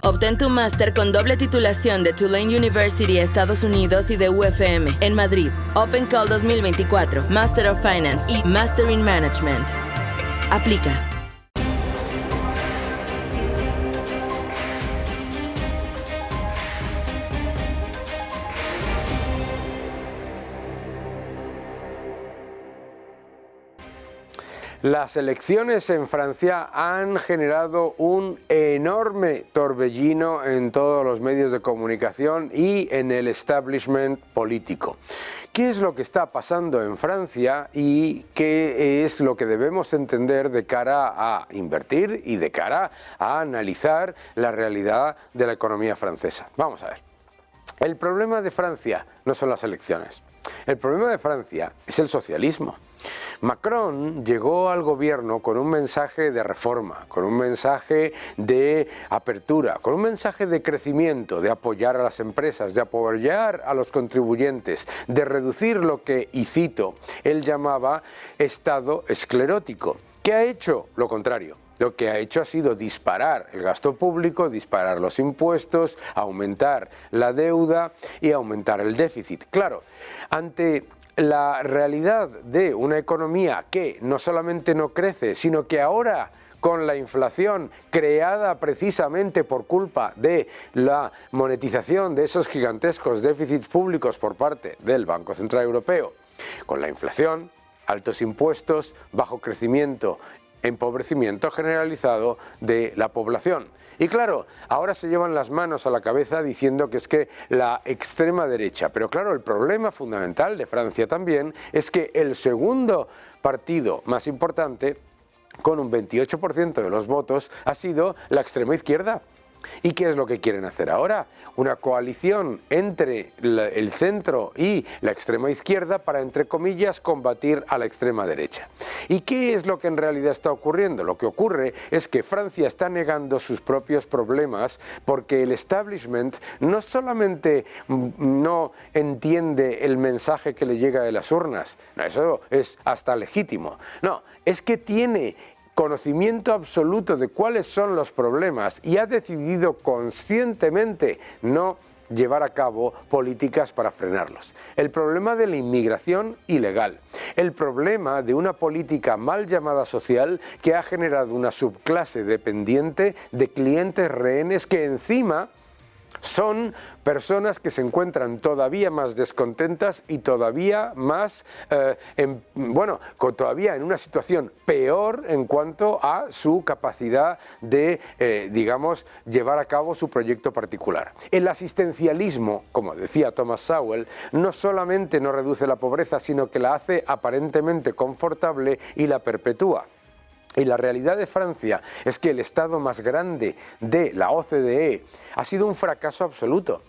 Obtén tu máster con doble titulación de Tulane University, Estados Unidos y de UFM en Madrid. Open Call 2024, Master of Finance y Master in Management. Aplica. Las elecciones en Francia han generado un enorme torbellino en todos los medios de comunicación y en el establishment político. ¿Qué es lo que está pasando en Francia y qué es lo que debemos entender de cara a invertir y de cara a analizar la realidad de la economía francesa? Vamos a ver. El problema de Francia no son las elecciones. El problema de Francia es el socialismo. Macron llegó al gobierno con un mensaje de reforma, con un mensaje de apertura, con un mensaje de crecimiento, de apoyar a las empresas, de apoyar a los contribuyentes, de reducir lo que, y cito, él llamaba Estado esclerótico. ¿Qué ha hecho? Lo contrario. Lo que ha hecho ha sido disparar el gasto público, disparar los impuestos, aumentar la deuda y aumentar el déficit. Claro, ante la realidad de una economía que no solamente no crece, sino que ahora con la inflación creada precisamente por culpa de la monetización de esos gigantescos déficits públicos por parte del Banco Central Europeo, con la inflación, altos impuestos, bajo crecimiento, empobrecimiento generalizado de la población. Y claro, ahora se llevan las manos a la cabeza diciendo que es que la extrema derecha, pero claro, el problema fundamental de Francia también es que el segundo partido más importante, con un 28% de los votos, ha sido la extrema izquierda. ¿Y qué es lo que quieren hacer ahora? Una coalición entre el centro y la extrema izquierda para, entre comillas, combatir a la extrema derecha. ¿Y qué es lo que en realidad está ocurriendo? Lo que ocurre es que Francia está negando sus propios problemas porque el establishment no solamente no entiende el mensaje que le llega de las urnas, no, eso es hasta legítimo, no, es que tiene conocimiento absoluto de cuáles son los problemas y ha decidido conscientemente no llevar a cabo políticas para frenarlos. El problema de la inmigración ilegal, el problema de una política mal llamada social que ha generado una subclase dependiente de clientes rehenes que encima son personas que se encuentran todavía más descontentas y todavía más, todavía en una situación peor en cuanto a su capacidad de, digamos, llevar a cabo su proyecto particular. El asistencialismo, como decía Thomas Sowell, no solamente no reduce la pobreza, sino que la hace aparentemente confortable y la perpetúa. Y la realidad de Francia es que el Estado más grande de la OCDE ha sido un fracaso absoluto.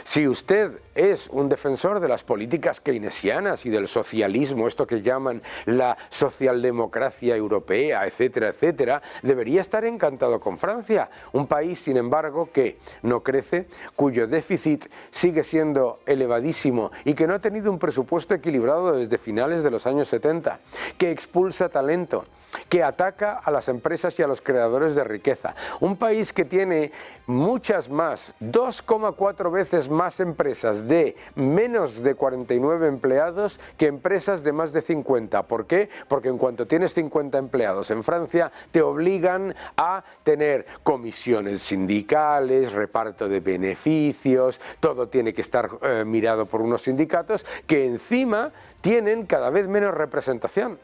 Si usted es un defensor de las políticas keynesianas y del socialismo, esto que llaman la socialdemocracia europea, etcétera, etcétera, debería estar encantado con Francia, un país, sin embargo, que no crece, cuyo déficit sigue siendo elevadísimo y que no ha tenido un presupuesto equilibrado desde finales de los años 70, que expulsa talento, que ataca a las empresas y a los creadores de riqueza. Un país que tiene muchas más, 2,4 veces más empresas de menos de 49 empleados que empresas de más de 50. ¿Por qué? Porque en cuanto tienes 50 empleados en Francia, te obligan a tener comisiones sindicales, reparto de beneficios, todo tiene que estar mirado por unos sindicatos que encima tienen cada vez menos representación.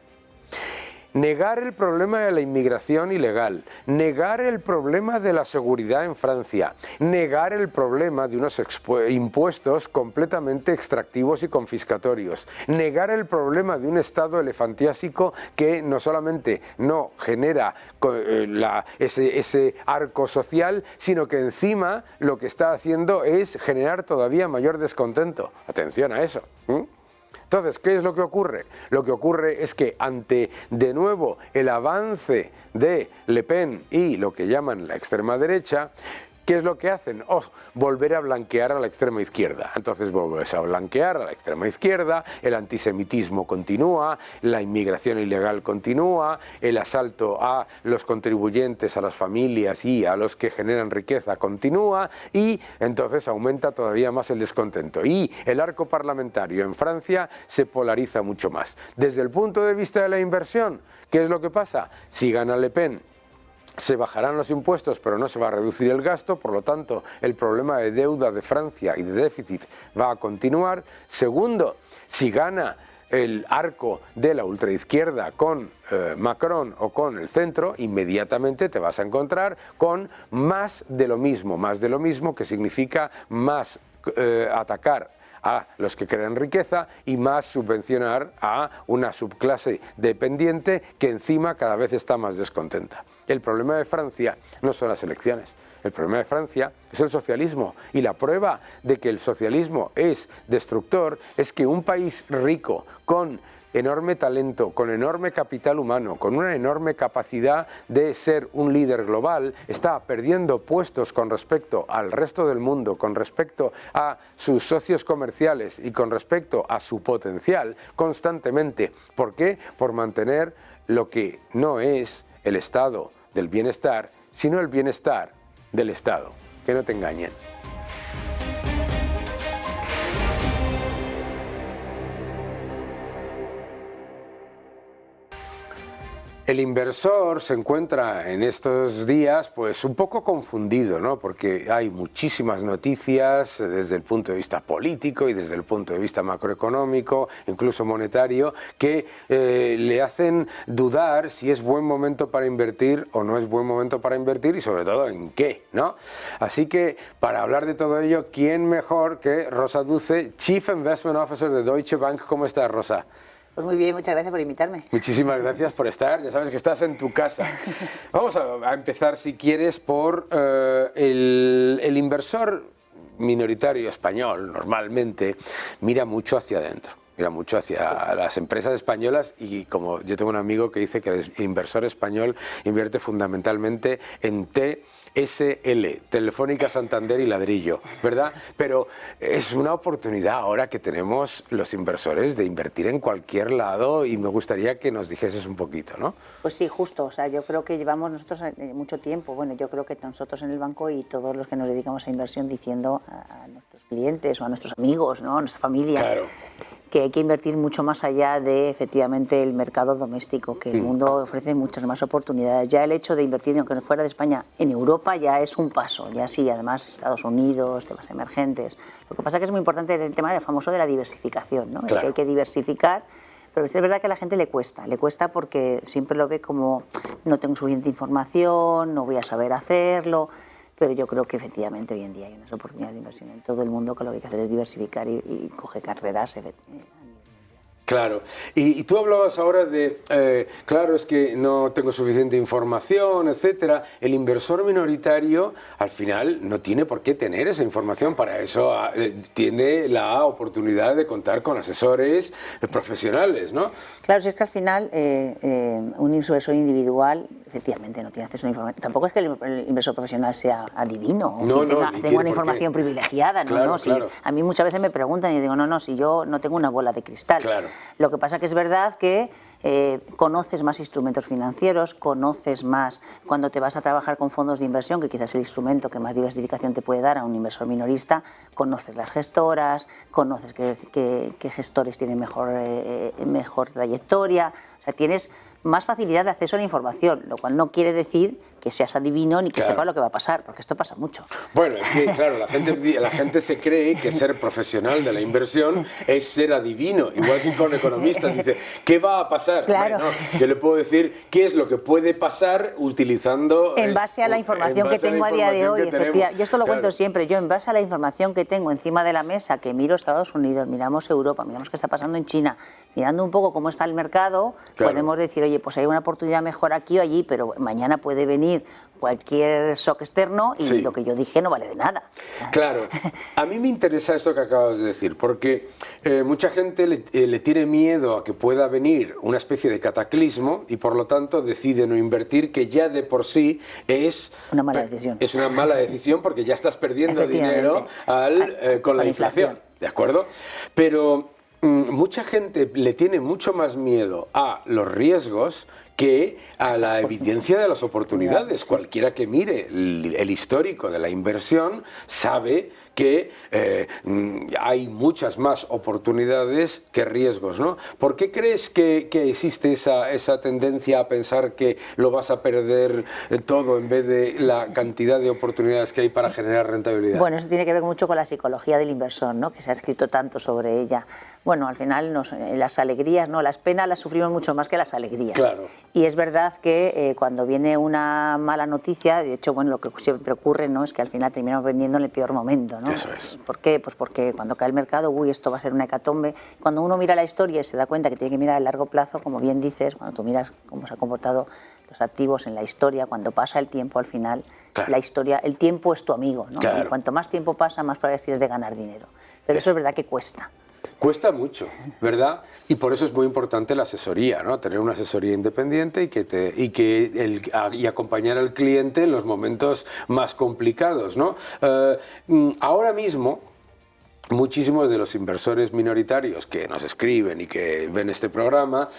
Negar el problema de la inmigración ilegal, negar el problema de la seguridad en Francia, negar el problema de unos impuestos completamente extractivos y confiscatorios, negar el problema de un Estado elefantiásico que no solamente no genera ese arco social, sino que encima lo que está haciendo es generar todavía mayor descontento. Atención a eso. Entonces, ¿qué es lo que ocurre? Lo que ocurre es que ante, de nuevo, el avance de Le Pen y lo que llaman la extrema derecha, ¿Qué es lo que hacen? Volver a blanquear a la extrema izquierda. Entonces vuelves a blanquear a la extrema izquierda, el antisemitismo continúa, la inmigración ilegal continúa, el asalto a los contribuyentes, a las familias y a los que generan riqueza continúa, y entonces aumenta todavía más el descontento. Y el arco parlamentario en Francia se polariza mucho más. Desde el punto de vista de la inversión, ¿qué es lo que pasa? Si gana Le Pen, se bajarán los impuestos, pero no se va a reducir el gasto, por lo tanto, el problema de deuda de Francia y de déficit va a continuar. Segundo, si gana el arco de la ultraizquierda con Macron o con el centro, inmediatamente te vas a encontrar con más de lo mismo que significa más atacar a los que crean riqueza y más subvencionar a una subclase dependiente que encima cada vez está más descontenta. El problema de Francia no son las elecciones, el problema de Francia es el socialismo, y la prueba de que el socialismo es destructor es que un país rico con enorme talento, con enorme capital humano, con una enorme capacidad de ser un líder global, está perdiendo puestos con respecto al resto del mundo, con respecto a sus socios comerciales y con respecto a su potencial constantemente. ¿Por qué? Por mantener lo que no es el estado del bienestar, sino el bienestar del Estado. Que no te engañen. El inversor se encuentra en estos días pues un poco confundido, ¿no? Porque hay muchísimas noticias desde el punto de vista político y desde el punto de vista macroeconómico, incluso monetario, que le hacen dudar si es buen momento para invertir o no es buen momento para invertir, y sobre todo en qué, ¿no? Así que para hablar de todo ello, ¿quién mejor que Rosa Duce, Chief Investment Officer de Deutsche Bank? ¿Cómo estás, Rosa? Pues muy bien, muchas gracias por invitarme. Muchísimas gracias por estar, ya sabes que estás en tu casa. Vamos a empezar, si quieres, por el inversor minoritario español normalmente mira mucho hacia adentro. Mira mucho hacia las empresas españolas, y como yo tengo un amigo que dice que el inversor español invierte fundamentalmente en TSL, Telefónica, Santander y Ladrillo, ¿verdad? Pero es una oportunidad ahora que tenemos los inversores de invertir en cualquier lado, y me gustaría que nos dijeses un poquito, ¿no? Pues sí, justo, o sea, yo creo que llevamos nosotros mucho tiempo, bueno, yo creo que nosotros en el banco y todos los que nos dedicamos a inversión diciendo a nuestros clientes o a nuestros amigos, ¿no? A nuestra familia, claro, que hay que invertir mucho más allá de efectivamente el mercado doméstico, que el mundo ofrece muchas más oportunidades. Ya el hecho de invertir, aunque no fuera de España, en Europa ya es un paso, ya sí, además Estados Unidos, temas emergentes. Lo que pasa es que es muy importante el tema del famoso de la diversificación, ¿no? Claro. Que hay que diversificar, pero es verdad que a la gente le cuesta porque siempre lo ve como no tengo suficiente información, no voy a saber hacerlo. Pero yo creo que efectivamente hoy en día hay unas oportunidades de inversión en todo el mundo, que lo que hay que hacer es diversificar y coger carreras. Claro, y tú hablabas ahora de, claro, es que no tengo suficiente información, etcétera. El inversor minoritario al final no tiene por qué tener esa información, para eso tiene la oportunidad de contar con asesores profesionales, ¿no? Claro, si es que al final un inversor individual efectivamente no tiene acceso a información. Tampoco es que el inversor profesional sea adivino o tenga una información privilegiada, claro, ¿no? Claro. Si, a mí muchas veces me preguntan y digo, no, si yo no tengo una bola de cristal. Claro. Lo que pasa que es verdad que conoces más instrumentos financieros, conoces más cuando te vas a trabajar con fondos de inversión, que quizás es el instrumento que más diversificación te puede dar a un inversor minorista, conoces las gestoras, conoces qué gestores tienen mejor trayectoria, o sea, tienes más facilidad de acceso a la información, lo cual no quiere decir que seas adivino ni que sepa lo que va a pasar, porque esto pasa mucho. Bueno, es que claro, la gente se cree que ser profesional de la inversión es ser adivino, igual que con economistas, dice, ¿qué va a pasar? Claro. Bueno, yo le puedo decir qué es lo que puede pasar utilizando... En base a la información que tengo a día de hoy, efectivamente. Yo esto lo cuento siempre, yo en base a la información que tengo encima de la mesa, que miro Estados Unidos, miramos Europa, miramos qué está pasando en China, mirando un poco cómo está el mercado, podemos decir, oye, oye, pues hay una oportunidad mejor aquí o allí, pero mañana puede venir cualquier shock externo y lo que yo dije no vale de nada. Claro, a mí me interesa esto que acabas de decir, porque mucha gente le tiene miedo a que pueda venir una especie de cataclismo y por lo tanto decide no invertir, que ya de por sí es una mala decisión. Es una mala decisión porque ya estás perdiendo dinero con la inflación, ¿de acuerdo? Pero mucha gente le tiene mucho más miedo a los riesgos que a la evidencia de las oportunidades. Cualquiera que mire el histórico de la inversión sabe que hay muchas más oportunidades que riesgos, ¿no? ¿Por qué crees que existe esa tendencia a pensar que lo vas a perder todo en vez de la cantidad de oportunidades que hay para generar rentabilidad? Bueno, eso tiene que ver mucho con la psicología del inversor, ¿no? Que se ha escrito tanto sobre ella. Bueno, al final las alegrías, ¿no? Las penas las sufrimos mucho más que las alegrías. Claro. Y es verdad que cuando viene una mala noticia, de hecho, bueno, lo que siempre ocurre, ¿no? Es que al final terminamos vendiendo en el peor momento, ¿no? Eso es. ¿Por qué? Pues porque cuando cae el mercado, uy, esto va a ser una hecatombe. Cuando uno mira la historia y se da cuenta que tiene que mirar a largo plazo, como bien dices, cuando tú miras cómo se han comportado los activos en la historia, cuando pasa el tiempo, al final, la historia, el tiempo es tu amigo, ¿no? Claro. Y cuanto más tiempo pasa, más probabilidades tienes de ganar dinero. Pero eso es verdad que cuesta. Cuesta mucho, ¿verdad? Y por eso es muy importante la asesoría, ¿no? Tener una asesoría independiente y acompañar al cliente en los momentos más complicados, ¿no? Ahora mismo, muchísimos de los inversores minoritarios que nos escriben y que ven este programa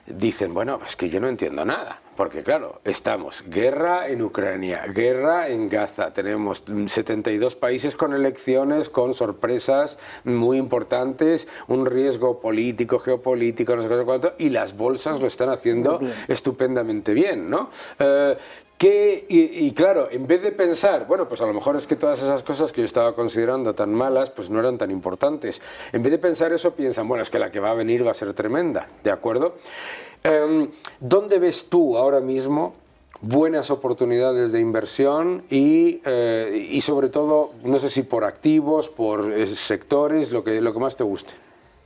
dicen, bueno, es que yo no entiendo nada, porque claro, estamos guerra en Ucrania, guerra en Gaza, tenemos 72 países con elecciones, con sorpresas muy importantes, un riesgo político, geopolítico, no sé cuánto, y las bolsas lo están haciendo estupendamente bien, ¿no? Y claro, en vez de pensar, bueno, pues a lo mejor es que todas esas cosas que yo estaba considerando tan malas, pues no eran tan importantes. En vez de pensar eso, piensan, bueno, es que la que va a venir va a ser tremenda, ¿de acuerdo? ¿Dónde ves tú ahora mismo buenas oportunidades de inversión y sobre todo, no sé si por activos, por sectores, lo que más te guste?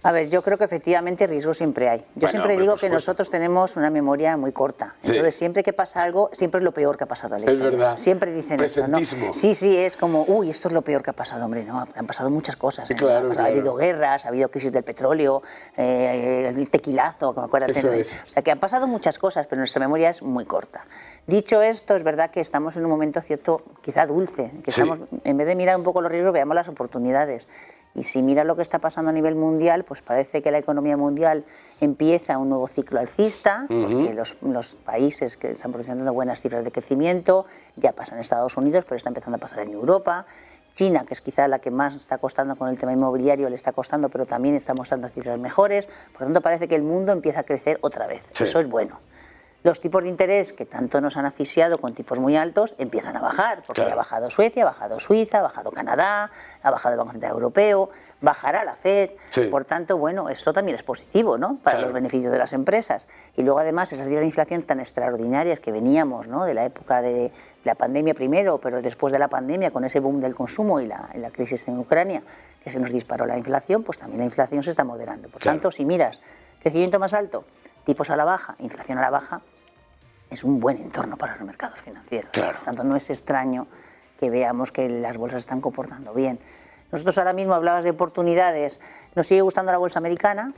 A ver, yo creo que efectivamente riesgo siempre hay. Yo siempre digo que nosotros tenemos una memoria muy corta. Entonces, siempre que pasa algo, siempre es lo peor que ha pasado a la historia. Es verdad. Siempre dicen eso, ¿no? Sí, es como, uy, esto es lo peor que ha pasado, hombre, no, han pasado muchas cosas. Sí, claro, Ha habido guerras, ha habido crisis del petróleo, el tequilazo, que me acuerdo. O sea, que han pasado muchas cosas, pero nuestra memoria es muy corta. Dicho esto, es verdad que estamos en un momento cierto, quizá dulce, que estamos, en vez de mirar un poco los riesgos, veamos las oportunidades. Y si miras lo que está pasando a nivel mundial, pues parece que la economía mundial empieza un nuevo ciclo alcista, porque los países que están produciendo buenas cifras de crecimiento, ya pasa en Estados Unidos, pero está empezando a pasar en Europa. China, que es quizá la que más está costando con el tema inmobiliario, le está costando, pero también está mostrando cifras mejores. Por lo tanto, parece que el mundo empieza a crecer otra vez. Eso es bueno. Los tipos de interés que tanto nos han asfixiado con tipos muy altos empiezan a bajar, porque ya ha bajado Suecia, ha bajado Suiza, ha bajado Canadá, ha bajado el Banco Central Europeo, bajará la FED. Por tanto, bueno, esto también es positivo, ¿no? Para los beneficios de las empresas. Y luego, además, esas cifras de inflación tan extraordinarias que veníamos, ¿no? De la época de la pandemia primero, pero después de la pandemia, con ese boom del consumo y la crisis en Ucrania, que se nos disparó la inflación, pues también la inflación se está moderando. Por tanto, si miras crecimiento más alto, tipos a la baja, inflación a la baja, es un buen entorno para los mercados financieros. Por tanto, no es extraño que veamos que las bolsas están comportando bien. Nosotros ahora mismo hablabas de oportunidades, nos sigue gustando la bolsa americana,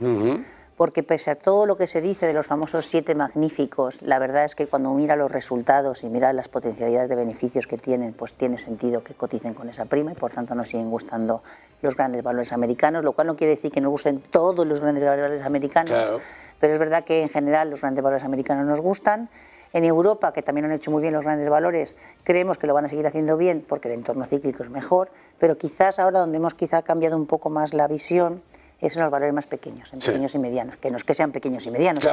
porque pese a todo lo que se dice de los famosos 7 magníficos, la verdad es que cuando mira los resultados y mira las potencialidades de beneficios que tienen, pues tiene sentido que coticen con esa prima y por tanto nos siguen gustando los grandes valores americanos, lo cual no quiere decir que nos gusten todos los grandes valores americanos, pero es verdad que en general los grandes valores americanos nos gustan. En Europa, que también han hecho muy bien los grandes valores, creemos que lo van a seguir haciendo bien porque el entorno cíclico es mejor, pero quizás ahora donde hemos cambiado un poco más la visión es en los valores más pequeños, en pequeños y medianos, que no es que sean pequeños y medianos,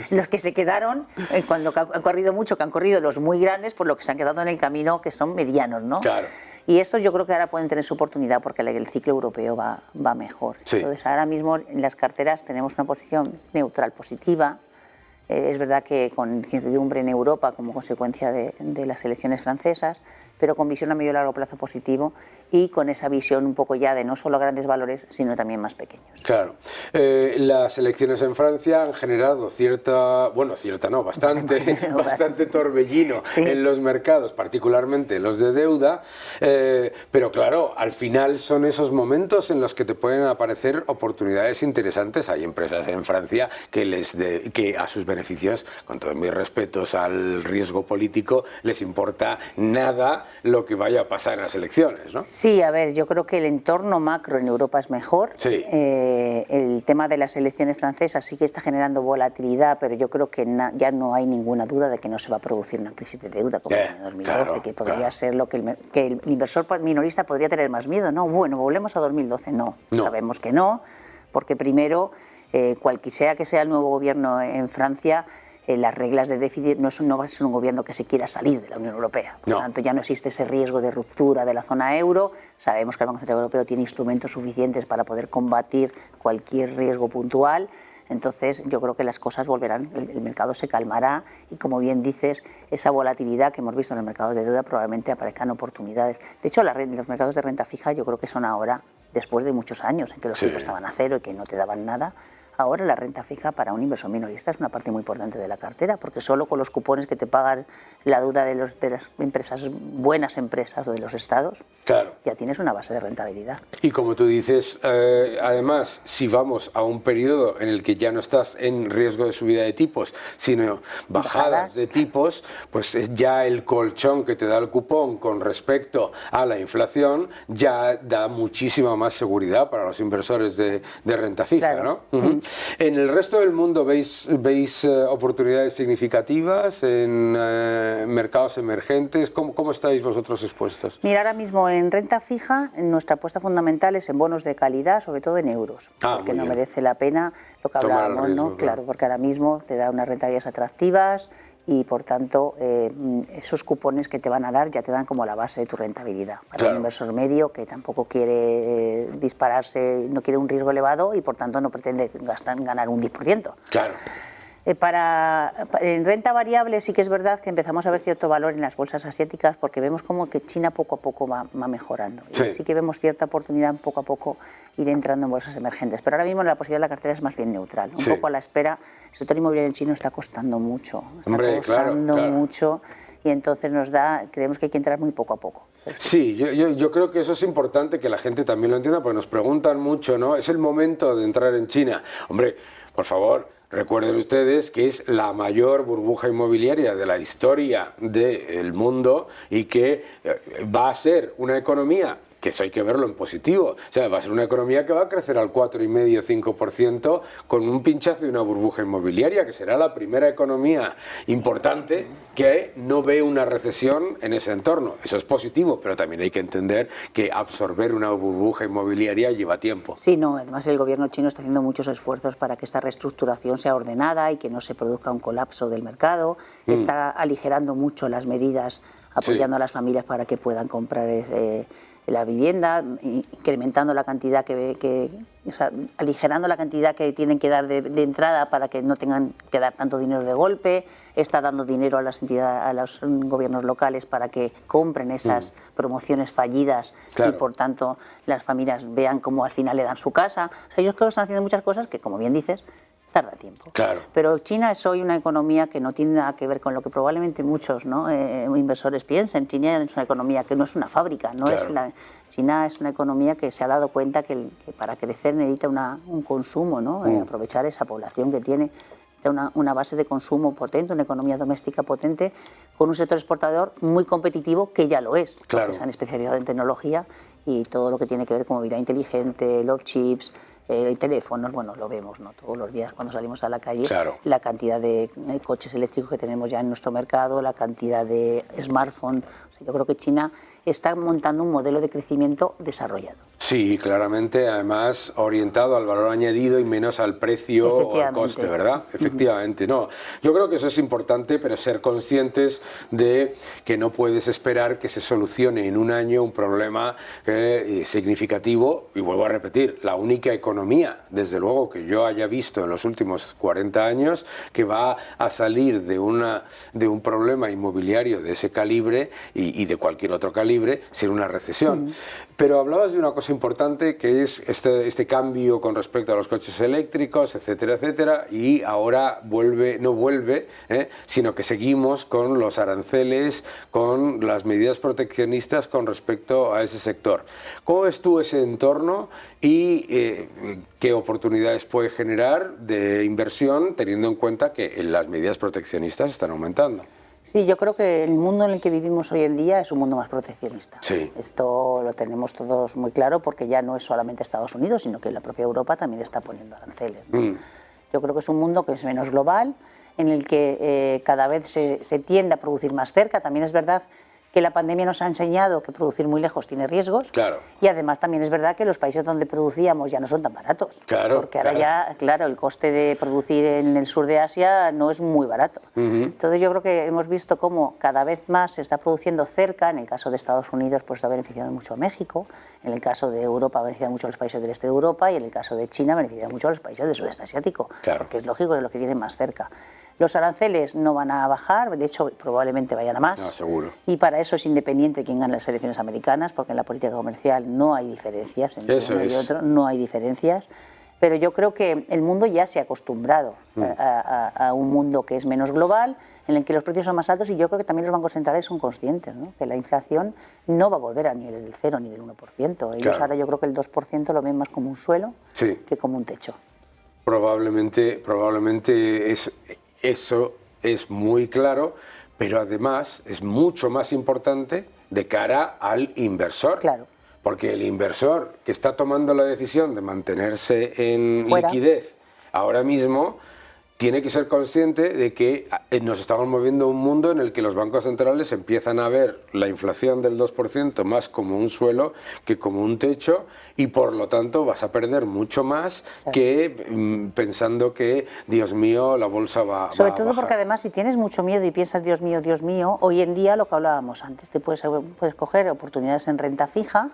los que se quedaron, cuando han corrido mucho, que han corrido los muy grandes, por lo que se han quedado en el camino, que son medianos, ¿no? Y estos yo creo que ahora pueden tener su oportunidad porque el ciclo europeo va mejor. Entonces ahora mismo en las carteras tenemos una posición neutral positiva, Es verdad que con incertidumbre en Europa como consecuencia de las elecciones francesas, pero con visión a medio y largo plazo positivo y con esa visión un poco ya de no solo grandes valores, sino también más pequeños. Claro. Las elecciones en Francia han generado bastante torbellino en los mercados, particularmente en los de deuda, pero claro, al final son esos momentos en los que te pueden aparecer oportunidades interesantes. Hay empresas en Francia que a sus beneficios, con todos mis respetos al riesgo político, les importa nada lo que vaya a pasar en las elecciones, ¿no? Sí, a ver, yo creo que el entorno macro en Europa es mejor. Sí. El tema de las elecciones francesas sí que está generando volatilidad, pero yo creo que ya no hay ninguna duda de que no se va a producir una crisis de deuda como en el 2012, que podría ser lo que el inversor minorista podría tener más miedo, ¿no? Bueno, volvemos a 2012, no. Sabemos que no, porque primero, cualquiera que sea el nuevo gobierno en Francia, las reglas de déficit no va a ser un gobierno que se quiera salir de la Unión Europea. Por lo tanto, ya no existe ese riesgo de ruptura de la zona euro. Sabemos que el Banco Central Europeo tiene instrumentos suficientes para poder combatir cualquier riesgo puntual. Entonces, yo creo que las cosas volverán, el mercado se calmará y, como bien dices, esa volatilidad que hemos visto en el mercado de deuda probablemente aparezcan oportunidades. De hecho, los mercados de renta fija yo creo que son ahora, después de muchos años en que los tipos estaban a cero y que no te daban nada, ahora la renta fija para un inversor minorista es una parte muy importante de la cartera, porque solo con los cupones que te pagan la deuda de las empresas, buenas empresas o de los estados, ya tienes una base de rentabilidad. Y como tú dices, además, si vamos a un periodo en el que ya no estás en riesgo de subida de tipos, sino bajadas de tipos, pues ya el colchón que te da el cupón con respecto a la inflación ya da muchísima más seguridad para los inversores de renta fija, ¿no? ¿En el resto del mundo veis oportunidades significativas en mercados emergentes? ¿Cómo estáis vosotros expuestos? Mira, ahora mismo en renta fija nuestra apuesta fundamental es en bonos de calidad, sobre todo en euros, porque no merece la pena lo que hablábamos, ¿no? Claro, porque ahora mismo te da unas rentabilidades atractivas y por tanto esos cupones que te van a dar ya te dan como la base de tu rentabilidad. Para un inversor medio que tampoco quiere dispararse, no quiere un riesgo elevado y por tanto no pretende ganar un 10%. Claro. En renta variable sí que es verdad que empezamos a ver cierto valor en las bolsas asiáticas porque vemos como que China poco a poco va mejorando. Y sí que vemos cierta oportunidad poco a poco ir entrando en bolsas emergentes. Pero ahora mismo la posibilidad de la cartera es más bien neutral. Un poco a la espera. El sector inmobiliario chino está costando mucho. Mucho. Y entonces creemos que hay que entrar muy poco a poco. Sí, yo creo que eso es importante que la gente también lo entienda, porque nos preguntan mucho, ¿no? Es el momento de entrar en China. Hombre, por favor, recuerden ustedes que es la mayor burbuja inmobiliaria de la historia del mundo y que va a ser una economía que eso hay que verlo en positivo. O sea, va a ser una economía que va a crecer al 4,5-5% con un pinchazo de una burbuja inmobiliaria, que será la primera economía importante que no ve una recesión en ese entorno. Eso es positivo, pero también hay que entender que absorber una burbuja inmobiliaria lleva tiempo. Sí, no, además el gobierno chino está haciendo muchos esfuerzos para que esta reestructuración sea ordenada y que no se produzca un colapso del mercado. Está aligerando mucho las medidas, apoyando a las familias para que puedan comprar la vivienda, incrementando la cantidad aligerando la cantidad que tienen que dar de entrada para que no tengan que dar tanto dinero de golpe. Está dando dinero a las entidades, a los gobiernos locales para que compren esas promociones fallidas y por tanto las familias vean cómo al final le dan su casa. O sea, ellos creo que están haciendo muchas cosas que, como bien dices, tarda tiempo. Pero China es hoy una economía que no tiene nada que ver con lo que probablemente muchos inversores piensen. China es una economía que no es una fábrica, China es una economía que se ha dado cuenta que para crecer necesita un consumo, aprovechar esa población que tiene, una base de consumo potente, una economía doméstica potente, con un sector exportador muy competitivo, que ya lo es, porque se han especializado en tecnología y todo lo que tiene que ver con movilidad inteligente, los chips, teléfonos, bueno, lo vemos, ¿no? Todos los días cuando salimos a la calle, la cantidad de coches eléctricos que tenemos ya en nuestro mercado, la cantidad de smartphones. O sea, yo creo que China está montando un modelo de crecimiento desarrollado. Sí, claramente, además orientado al valor añadido y menos al precio o al coste, ¿verdad? Efectivamente, no. Yo creo que eso es importante, pero ser conscientes de que no puedes esperar que se solucione en un año un problema significativo, y vuelvo a repetir, la única economía, desde luego, que yo haya visto en los últimos 40 años que va a salir de un problema inmobiliario de ese calibre y de cualquier otro calibre sin una recesión. Pero hablabas de una cosa importante, que es este cambio con respecto a los coches eléctricos, etcétera, etcétera, y ahora no vuelve, sino que seguimos con los aranceles, con las medidas proteccionistas con respecto a ese sector. ¿Cómo ves tú ese entorno y qué oportunidades puede generar de inversión, teniendo en cuenta que las medidas proteccionistas están aumentando? Sí, yo creo que el mundo en el que vivimos hoy en día es un mundo más proteccionista. Sí. Esto lo tenemos todos muy claro, porque ya no es solamente Estados Unidos, sino que la propia Europa también está poniendo aranceles, ¿no? Yo creo que es un mundo que es menos global, en el que cada vez se tiende a producir más cerca. También es verdad que la pandemia nos ha enseñado que producir muy lejos tiene riesgos. Claro. Y además también es verdad que los países donde producíamos ya no son tan baratos. Claro, porque ahora ya, claro, el coste de producir en el sur de Asia no es muy barato. Entonces yo creo que hemos visto cómo cada vez más se está produciendo cerca. En el caso de Estados Unidos, pues ha beneficiado mucho a México. En el caso de Europa ha beneficiado mucho a los países del este de Europa, y en el caso de China ha beneficiado mucho a los países del sudeste asiático. Claro. Porque es lógico, es lo que tienen más cerca. Los aranceles no van a bajar, de hecho probablemente vayan a más. No, seguro. Y para eso es independiente quién gane las elecciones americanas, porque en la política comercial no hay diferencias entre uno y otro, no hay diferencias. Pero yo creo que el mundo ya se ha acostumbrado a un mundo que es menos global, en el que los precios son más altos, y yo creo que también los bancos centrales son conscientes, ¿no?, que la inflación no va a volver a niveles del 0 ni del 1%. Ellos ahora yo creo que el 2% lo ven más como un suelo que como un techo. Probablemente eso es muy claro, pero además es mucho más importante de cara al inversor. Claro. Porque el inversor que está tomando la decisión de mantenerse en liquidez ahora mismo tiene que ser consciente de que nos estamos moviendo a un mundo en el que los bancos centrales empiezan a ver la inflación del 2% más como un suelo que como un techo, y por lo tanto vas a perder mucho más que pensando que, Dios mío, la bolsa va Sobre a todo bajar. porque además, si tienes mucho miedo y piensas, Dios mío, hoy en día, lo que hablábamos antes, te puedes coger oportunidades en renta fija,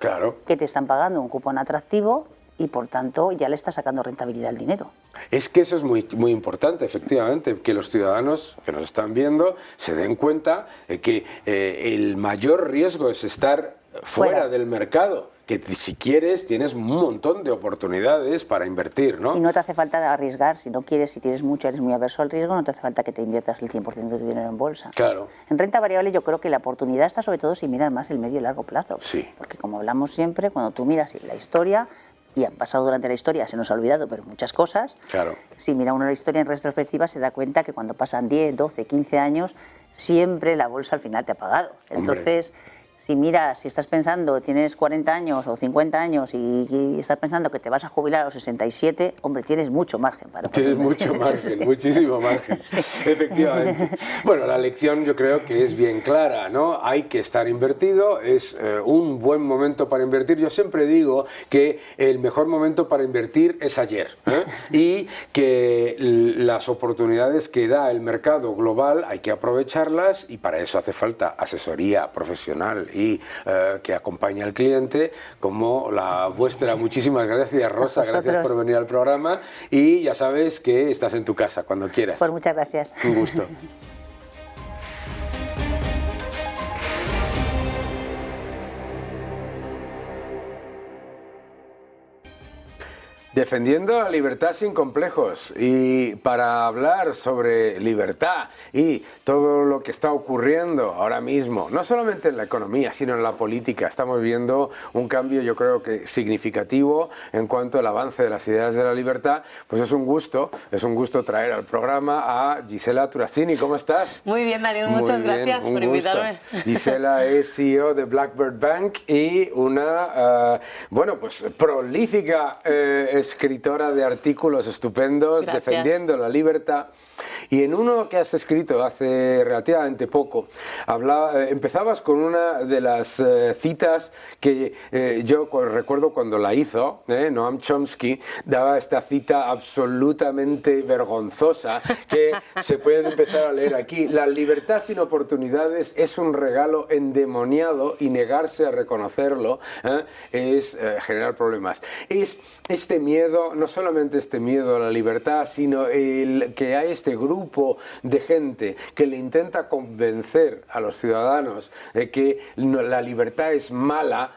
que te están pagando un cupón atractivo, y por tanto ya le está sacando rentabilidad al dinero. Es que eso es muy importante, efectivamente, que los ciudadanos que nos están viendo se den cuenta de que el mayor riesgo es estar fuera del mercado, que si quieres tienes un montón de oportunidades para invertir, ¿no? Y no te hace falta arriesgar, si no quieres, si tienes mucho, eres muy averso al riesgo, no te hace falta que te inviertas el 100% de tu dinero en bolsa. Claro. En renta variable yo creo que la oportunidad está sobre todo si miras más el medio y largo plazo. Sí. Porque como hablamos siempre, cuando tú miras la historia, y han pasado durante la historia, se nos ha olvidado, pero muchas cosas. Claro. Si mira uno la historia en retrospectiva, se da cuenta que cuando pasan 10, 12, 15 años, siempre la bolsa al final te ha pagado. Entonces, si miras, si estás pensando, tienes 40 años o 50 años y estás pensando que te vas a jubilar a los 67, hombre, tienes mucho margen para poder Tienes mucho margen, muchísimo margen, efectivamente. Bueno, la lección yo creo que es bien clara, ¿no? Hay que estar invertido, es un buen momento para invertir. Yo siempre digo que el mejor momento para invertir es ayer, y que las oportunidades que da el mercado global hay que aprovecharlas, y para eso hace falta asesoría profesional y que acompaña al cliente, como la vuestra. Muchísimas gracias, Rosa, gracias por venir al programa, y ya sabes que estás en tu casa cuando quieras. Pues muchas gracias. Un gusto. Defendiendo la libertad sin complejos, y para hablar sobre libertad y todo lo que está ocurriendo ahora mismo, no solamente en la economía, sino en la política, estamos viendo un cambio, yo creo que significativo en cuanto al avance de las ideas de la libertad. Pues es un gusto traer al programa a Gisela Turazzini. ¿Cómo estás? Muy bien, Darío, muchas gracias por invitarme. Gisela es CEO de Blackbird Bank y una, bueno, pues prolífica escritora de artículos estupendos. Gracias. Defendiendo la libertad. Y en uno que has escrito hace relativamente poco, empezabas con una de las citas que yo recuerdo cuando la hizo, Noam Chomsky, daba esta cita absolutamente vergonzosa que se puede empezar a leer aquí. La libertad sin oportunidades es un regalo endemoniado y negarse a reconocerlo es generar problemas. Es este miedo, no solamente este miedo a la libertad, sino que hay este grupo de gente que le intenta convencer a los ciudadanos de que la libertad es mala,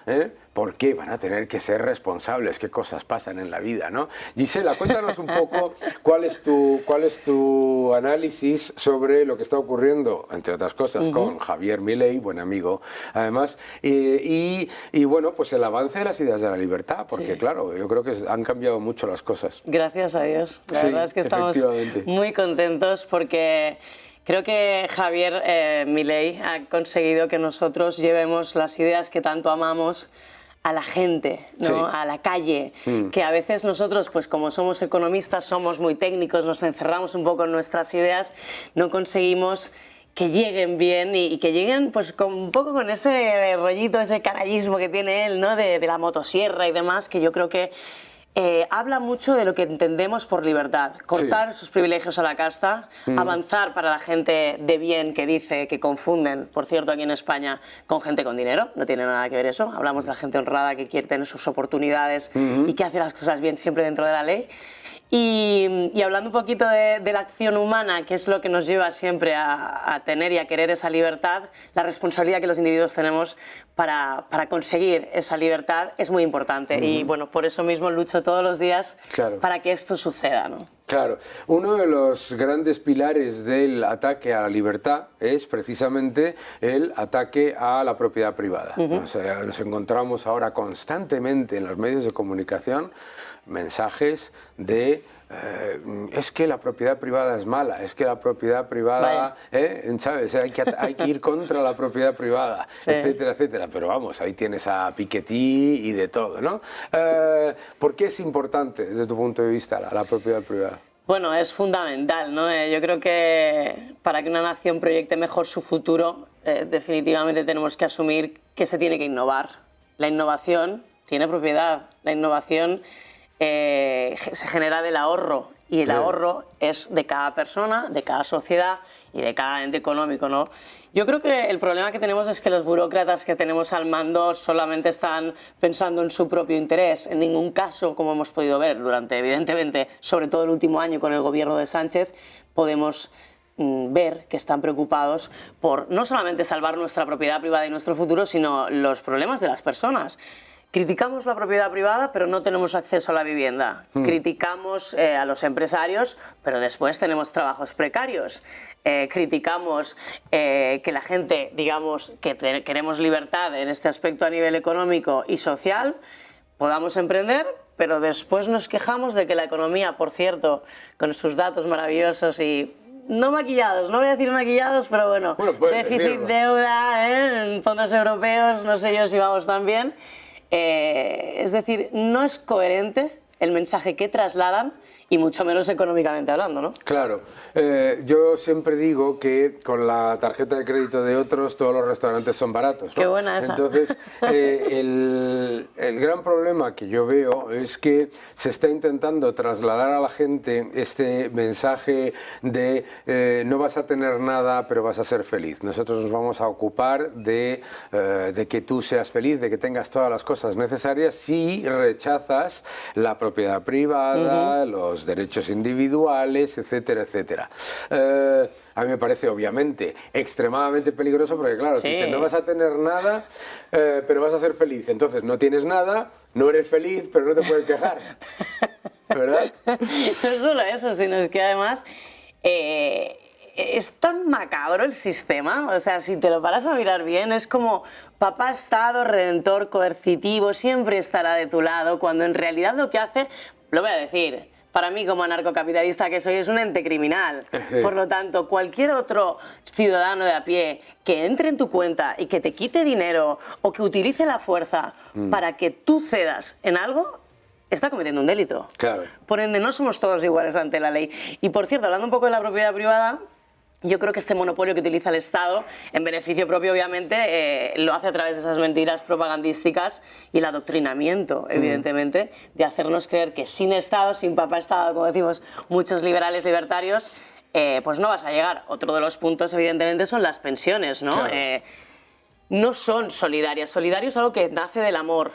¿por qué? Van a tener que ser responsables, qué cosas pasan en la vida, ¿no? Gisela, cuéntanos un poco cuál es tu análisis sobre lo que está ocurriendo, entre otras cosas, con Javier Milei, buen amigo, además, y bueno, pues el avance de las ideas de la libertad, porque claro, yo creo que han cambiado mucho las cosas. Gracias a Dios. La verdad es que estamos muy contentos porque creo que Javier Milei ha conseguido que nosotros llevemos las ideas que tanto amamos a la gente, ¿no? A la calle, que a veces nosotros, pues como somos economistas, somos muy técnicos, nos encerramos un poco en nuestras ideas, no conseguimos que lleguen bien y que lleguen pues un poco con ese rollito, ese canallismo que tiene él, ¿no? de la motosierra y demás, que yo creo que habla mucho de lo que entendemos por libertad, cortar sus privilegios a la casta, avanzar para la gente de bien que dice que confunden, por cierto, aquí en España con gente con dinero, no tiene nada que ver eso, hablamos de la gente honrada que quiere tener sus oportunidades y que hace las cosas bien siempre dentro de la ley. Y hablando un poquito de la acción humana, que es lo que nos lleva siempre a tener y a querer esa libertad, la responsabilidad que los individuos tenemos para conseguir esa libertad es muy importante. Y bueno, por eso mismo lucho todos los días para que esto suceda, ¿no? Claro, uno de los grandes pilares del ataque a la libertad es precisamente el ataque a la propiedad privada. O sea, nos encontramos ahora constantemente en los medios de comunicación mensajes de es que la propiedad privada es mala, es que la propiedad privada, ¿sabes? Hay que ir contra la propiedad privada, etcétera, etcétera. Pero vamos, ahí tienes a Piketty y de todo, ¿no? ¿Por qué es importante, desde tu punto de vista, la propiedad privada? Bueno, es fundamental, ¿no? Yo creo que para que una nación proyecte mejor su futuro, definitivamente tenemos que asumir que se tiene que innovar. La innovación tiene propiedad, la innovación se genera del ahorro y el ahorro es de cada persona, de cada sociedad y de cada ente económico, ¿no? Yo creo que el problema que tenemos es que los burócratas que tenemos al mando solamente están pensando en su propio interés. En ningún caso, como hemos podido ver durante, evidentemente, sobre todo el último año con el gobierno de Sánchez, podemos ver que están preocupados por no solamente salvar nuestra propiedad privada y nuestro futuro, sino los problemas de las personas. Criticamos la propiedad privada, pero no tenemos acceso a la vivienda. Criticamos a los empresarios, pero después tenemos trabajos precarios. Criticamos que la gente, digamos, que queremos libertad en este aspecto a nivel económico y social, podamos emprender, pero después nos quejamos de que la economía, por cierto, con sus datos maravillosos y no maquillados, no voy a decir maquillados, pero bueno déficit, deuda, en fondos europeos, no sé yo si vamos tan bien. Es decir, no es coherente el mensaje que trasladan y mucho menos económicamente hablando, ¿no? Claro, yo siempre digo que con la tarjeta de crédito de otros todos los restaurantes son baratos, ¿no? Qué buena esa. Entonces, el gran problema que yo veo es que se está intentando trasladar a la gente este mensaje de no vas a tener nada, pero vas a ser feliz. Nosotros nos vamos a ocupar de que tú seas feliz, de que tengas todas las cosas necesarias si rechazas la propiedad privada, los derechos individuales, etcétera, etcétera. A mí me parece, obviamente, extremadamente peligroso porque, claro, te dicen, no vas a tener nada, pero vas a ser feliz. Entonces, no tienes nada, no eres feliz, pero no te puedes quejar. ¿Verdad? No solo eso, sino es que además es tan macabro el sistema. O sea, si te lo paras a mirar bien, es como papá Estado, redentor, coercitivo, siempre estará de tu lado, cuando en realidad lo que hace, lo voy a decir, para mí como anarcocapitalista que soy, es un ente criminal. Por lo tanto, cualquier otro ciudadano de a pie que entre en tu cuenta y que te quite dinero o que utilice la fuerza para que tú cedas en algo, está cometiendo un delito. Claro. Por ende, no somos todos iguales ante la ley. Y por cierto, hablando un poco de la propiedad privada, yo creo que este monopolio que utiliza el Estado, en beneficio propio obviamente, lo hace a través de esas mentiras propagandísticas y el adoctrinamiento, evidentemente, de hacernos creer que sin Estado, sin papá Estado, como decimos muchos liberales libertarios, pues no vas a llegar. Otro de los puntos, evidentemente, son las pensiones, ¿no? Claro. No son solidarias. Solidario es algo que nace del amor.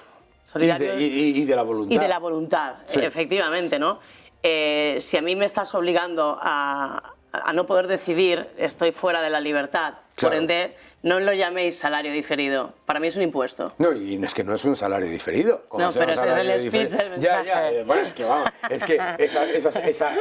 Y de la voluntad. Y de la voluntad, sí. Efectivamente, ¿no? Si a mí me estás obligando a no poder decidir, estoy fuera de la libertad. Claro. Por ende, no lo llaméis salario diferido. Para mí es un impuesto. No, y es que no es un salario diferido. No, pero ese es el speech del mensaje. Ya, bueno, es que vamos, es que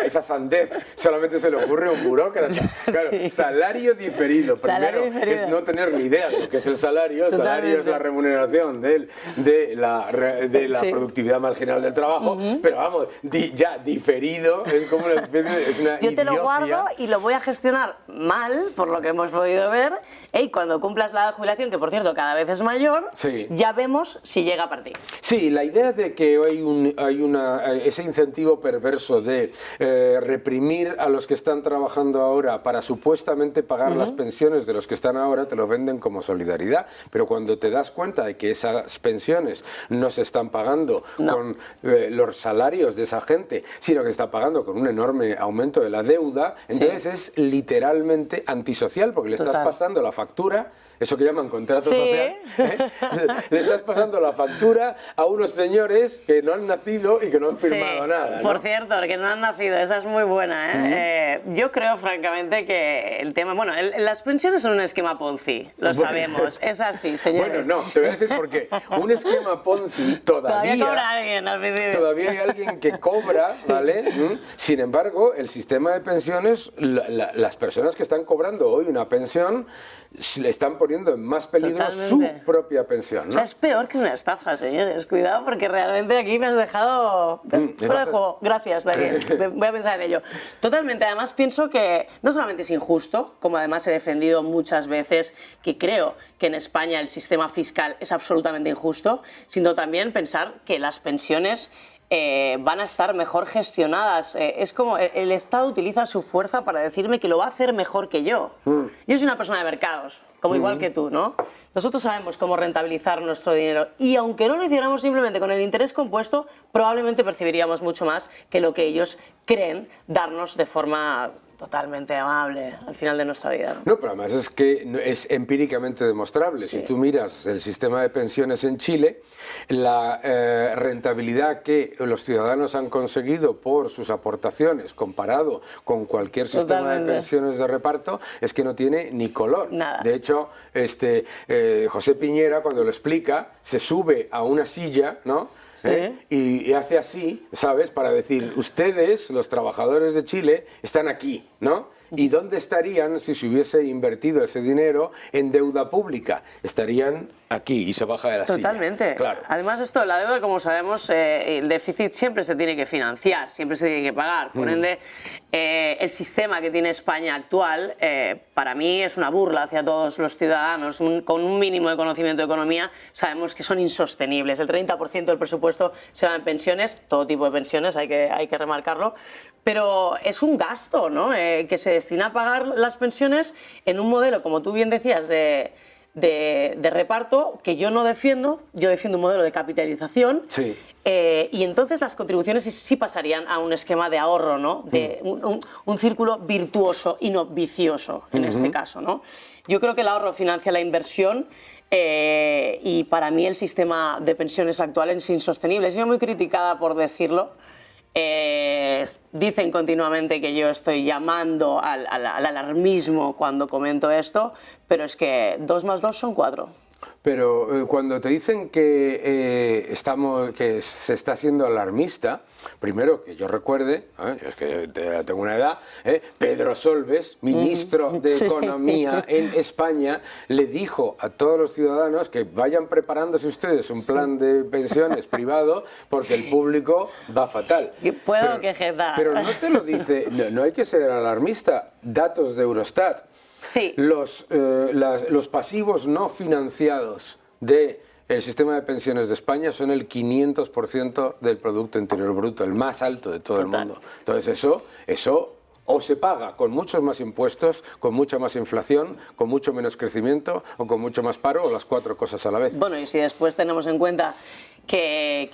esa sandez solamente se le ocurre a un burócrata. Claro, sí. Salario diferido. Salario Primero diferido. es no tener ni idea de lo que es el salario. El salario es la remuneración de la sí. productividad marginal del trabajo, pero vamos, ya diferido es como una especie de... Es una Yo te lo idiocia. guardo y lo voy a gestionar mal, por lo que hemos podido ver, y cuando cumplas la edad de jubilación, que por cierto cada vez es mayor, sí. ya vemos si llega a partir. Sí, la idea de que hay ese incentivo perverso de reprimir a los que están trabajando ahora para supuestamente pagar las pensiones de los que están ahora, te lo venden como solidaridad, pero cuando te das cuenta de que esas pensiones no se están pagando con los salarios de esa gente, sino que se está pagando con un enorme aumento de la deuda, entonces es literalmente antisocial, porque le estás pasando la factura, eso que llaman contrato social, le estás pasando la factura a unos señores que no han nacido y que no han firmado nada, ¿no? Por cierto, que no han nacido, esa es muy buena, ¿eh? Yo creo francamente que el tema, bueno, las pensiones son un esquema Ponzi, lo sabemos, es así, señores. Bueno, no, te voy a decir por qué. Un esquema Ponzi todavía cobra alguien al principio. Todavía hay alguien que cobra, ¿vale? Sin embargo, el sistema de pensiones, las personas que están cobrando hoy una pensión, le están poniendo en más peligro su propia pensión, ¿no? O sea, es peor que una estafa, señores. Cuidado, porque realmente aquí me has dejado fuera de juego. Gracias, Daniel. Voy a pensar en ello. Totalmente. Además, pienso que no solamente es injusto, como además he defendido muchas veces, que creo que en España el sistema fiscal es absolutamente injusto, sino también pensar que las pensiones van a estar mejor gestionadas. Es como el Estado utiliza su fuerza para decirme que lo va a hacer mejor que yo. Yo soy una persona de mercados, como igual que tú, ¿no? Nosotros sabemos cómo rentabilizar nuestro dinero y aunque no lo hiciéramos simplemente con el interés compuesto, probablemente percibiríamos mucho más que lo que ellos creen darnos de forma totalmente amable al final de nuestra vida, ¿no? No, pero además es que es empíricamente demostrable. Si tú miras el sistema de pensiones en Chile, la rentabilidad que los ciudadanos han conseguido por sus aportaciones comparado con cualquier sistema de pensiones de reparto es que no tiene ni color. Nada. De hecho, José Piñera, cuando lo explica, se sube a una silla, ¿no? Y hace así, ¿sabes? Para decir, ustedes, los trabajadores de Chile, están aquí, ¿no? ¿Y dónde estarían si se hubiese invertido ese dinero en deuda pública? Estarían aquí y se baja de la silla. Totalmente. Claro. Además, esto, la deuda, como sabemos, el déficit siempre se tiene que financiar, siempre se tiene que pagar. Por ende, el sistema que tiene España actual, para mí, es una burla hacia todos los ciudadanos. Con un mínimo de conocimiento de economía, sabemos que son insostenibles. El 30% del presupuesto se va en pensiones, todo tipo de pensiones, hay que remarcarlo. Pero es un gasto, ¿no? Que se destina a pagar las pensiones en un modelo, como tú bien decías, de reparto que yo no defiendo. Yo defiendo un modelo de capitalización. Sí. Y entonces las contribuciones sí pasarían a un esquema de ahorro, ¿no? De un círculo virtuoso y no vicioso, en este caso, ¿no? Yo creo que el ahorro financia la inversión. Y para mí el sistema de pensiones actual es insostenible. He sido muy criticada por decirlo. Dicen continuamente que yo estoy llamando al alarmismo cuando comento esto, pero es que 2 más 2 son 4. Pero cuando te dicen que se está siendo alarmista, primero que yo recuerde, es que tengo una edad, Pedro Solbes, ministro de Economía en España, le dijo a todos los ciudadanos que vayan preparándose ustedes un plan de pensiones privado porque el público va fatal. Puedo quejar. Pero no te lo dice, no hay que ser alarmista, datos de Eurostat. Sí. Los pasivos no financiados de el sistema de pensiones de España son el 500% del Producto Interior Bruto, el más alto de todo el mundo. Entonces eso o se paga con muchos más impuestos, con mucha más inflación, con mucho menos crecimiento o con mucho más paro, o las cuatro cosas a la vez. Bueno, y si después tenemos en cuenta que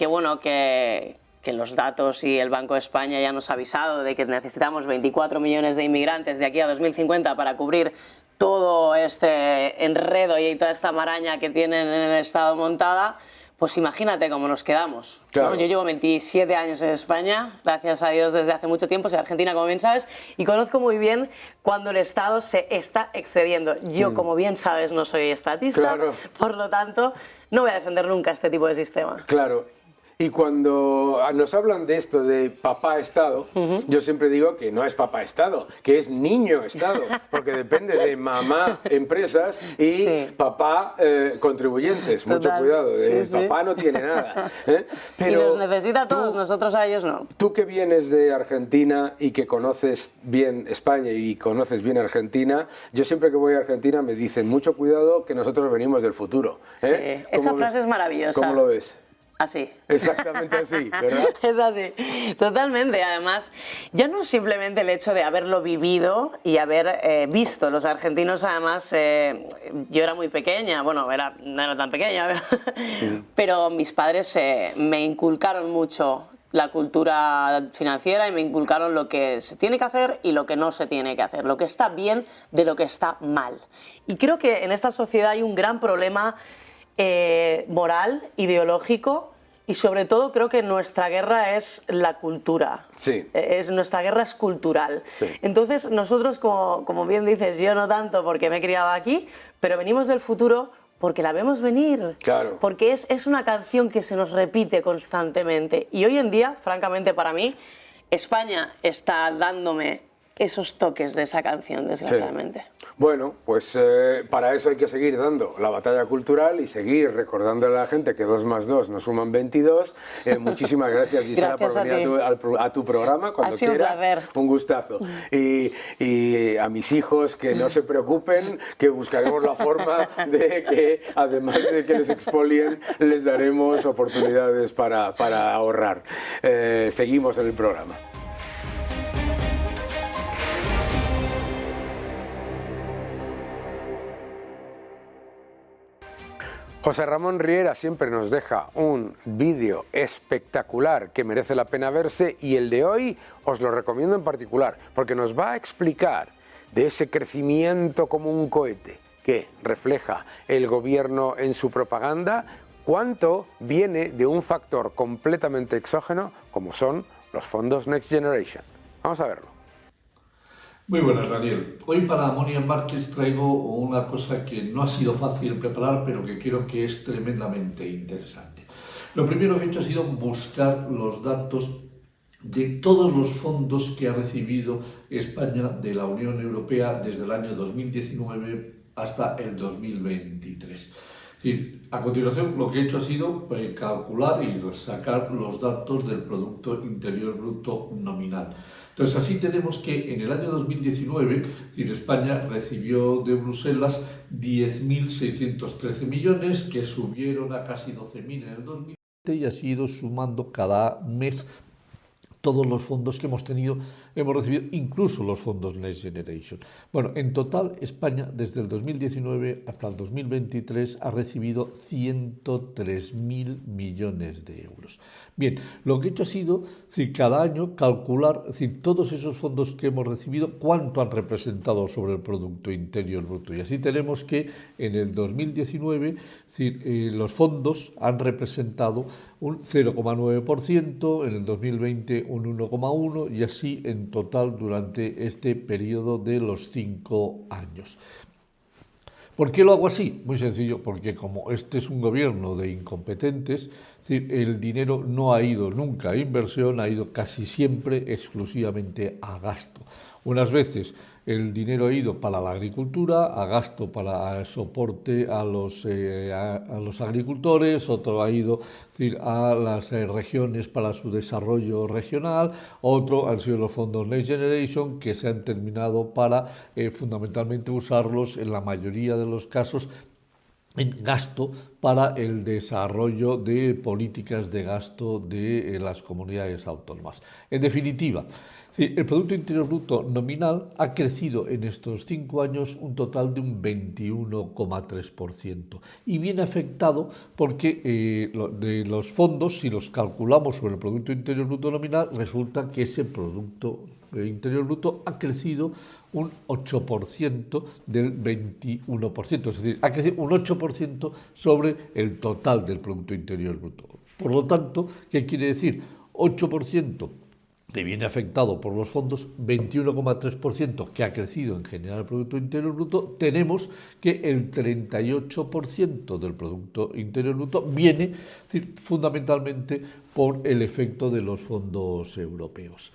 los datos y el Banco de España ya nos ha avisado de que necesitamos 24 millones de inmigrantes de aquí a 2050 para cubrir todo este enredo y toda esta maraña que tienen en el Estado montada, pues imagínate cómo nos quedamos. Claro. ¿No? Yo llevo 27 años en España, gracias a Dios desde hace mucho tiempo, soy argentina como bien sabes, y conozco muy bien cuando el Estado se está excediendo. Yo, como bien sabes, no soy estatista, claro. Por lo tanto, no voy a defender nunca este tipo de sistema. Claro. Y cuando nos hablan de esto de papá Estado, yo siempre digo que no es papá Estado, que es niño Estado, porque depende de mamá empresas y papá contribuyentes. Total. Mucho cuidado, papá no tiene nada. Pero y nos necesita a todos, nosotros a ellos no. Tú que vienes de Argentina y que conoces bien España y conoces bien Argentina, yo siempre que voy a Argentina me dicen mucho cuidado que nosotros venimos del futuro. Sí, esa frase es maravillosa. ¿Cómo lo ves? Así. Exactamente así, ¿verdad? Es así, totalmente. Además, ya no simplemente el hecho de haberlo vivido y haber visto. Los argentinos, además, yo era muy pequeña, bueno, no era tan pequeña, pero mis padres me inculcaron mucho la cultura financiera y me inculcaron lo que se tiene que hacer y lo que no se tiene que hacer, lo que está bien de lo que está mal. Y creo que en esta sociedad hay un gran problema moral, ideológico, y sobre todo creo que nuestra guerra es la cultura. Sí. Nuestra guerra es cultural. Sí. Entonces nosotros, como bien dices, yo no tanto porque me he criado aquí, pero venimos del futuro porque la vemos venir. Claro. Porque es una canción que se nos repite constantemente. Y hoy en día, francamente para mí, España está dándome esos toques de esa canción, desgraciadamente. Sí. Bueno, pues para eso hay que seguir dando la batalla cultural y seguir recordándole a la gente que 2 más 2 nos suman 22. Muchísimas gracias, Gisela, gracias por venir a tu programa cuando ha sido quieras. Un placer. Un gustazo. Y a mis hijos que no se preocupen, que buscaremos la forma de que, además de que les expolien, les daremos oportunidades para ahorrar. Seguimos en el programa. José Ramón Riera siempre nos deja un vídeo espectacular que merece la pena verse, y el de hoy os lo recomiendo en particular porque nos va a explicar de ese crecimiento como un cohete que refleja el gobierno en su propaganda, cuánto viene de un factor completamente exógeno como son los fondos Next Generation. Vamos a verlo. Muy buenas, Daniel. Hoy para Money & Markets traigo una cosa que no ha sido fácil preparar, pero que creo que es tremendamente interesante. Lo primero que he hecho ha sido buscar los datos de todos los fondos que ha recibido España de la Unión Europea desde el año 2019 hasta el 2023. Es decir, a continuación lo que he hecho ha sido calcular y sacar los datos del Producto Interior Bruto nominal. Entonces, así tenemos que en el año 2019, España recibió de Bruselas 10.613 millones, que subieron a casi 12.000 en el 2020, y ha ido sumando cada mes todos los fondos que hemos recibido, incluso los fondos Next Generation. Bueno, en total, España, desde el 2019 hasta el 2023, ha recibido 103.000 millones de euros. Bien, lo que he hecho ha sido, cada año, calcular todos esos fondos que hemos recibido, cuánto han representado sobre el Producto Interior Bruto. Y así tenemos que en el 2019, los fondos han representado un 0,9%, en el 2020 un 1,1% y así en total durante este periodo de los 5 años. ¿Por qué lo hago así? Muy sencillo, porque como este es un gobierno de incompetentes, el dinero no ha ido nunca a inversión, ha ido casi siempre exclusivamente a gasto. Unas veces el dinero ha ido para la agricultura, a gasto para soporte a los agricultores, otro ha ido a las regiones para su desarrollo regional, otro han sido los fondos Next Generation, que se han terminado para fundamentalmente usarlos en la mayoría de los casos en gasto para el desarrollo de políticas de gasto de las comunidades autónomas. En definitiva, el Producto Interior Bruto nominal ha crecido en estos 5 años un total de un 21,3% y viene afectado porque de los fondos, si los calculamos sobre el Producto Interior Bruto nominal, resulta que ese Producto Interior Bruto ha crecido un 8% del 21%, es decir, ha crecido un 8% sobre el total del Producto Interior Bruto. Por lo tanto, ¿qué quiere decir? 8% que viene afectado por los fondos, 21,3% que ha crecido en general el Producto Interior Bruto, tenemos que el 38% del Producto Interior Bruto viene, es decir, fundamentalmente por el efecto de los fondos europeos.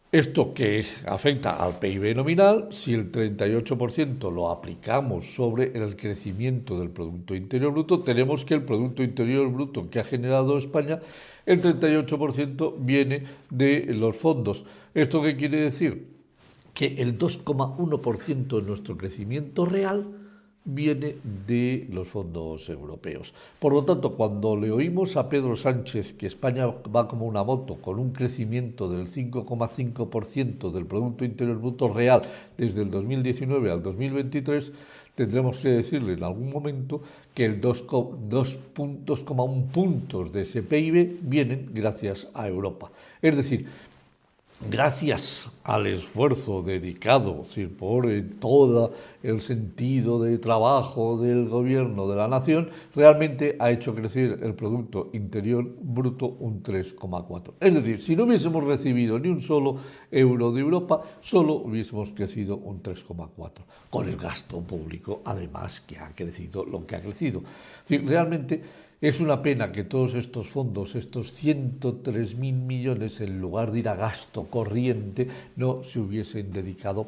Esto que afecta al PIB nominal, si el 38% lo aplicamos sobre el crecimiento del Producto Interior Bruto, tenemos que el Producto Interior Bruto que ha generado España, el 38% viene de los fondos. ¿Esto qué quiere decir? Que el 2,1% de nuestro crecimiento real viene de los fondos europeos. Por lo tanto, cuando le oímos a Pedro Sánchez que España va como una moto con un crecimiento del 5,5% del Producto Interior Bruto real desde el 2019 al 2023, tendremos que decirle en algún momento que el 2,1 puntos de ese PIB vienen gracias a Europa. Es decir, gracias al esfuerzo dedicado, es decir, por todo el sentido de trabajo del gobierno de la nación, realmente ha hecho crecer el Producto Interior Bruto un 3,4. Es decir, si no hubiésemos recibido ni un solo euro de Europa, solo hubiésemos crecido un 3,4, con el gasto público, además, que ha crecido lo que ha crecido. Es decir, realmente es una pena que todos estos fondos, estos 103.000 millones, en lugar de ir a gasto corriente, no se hubiesen dedicado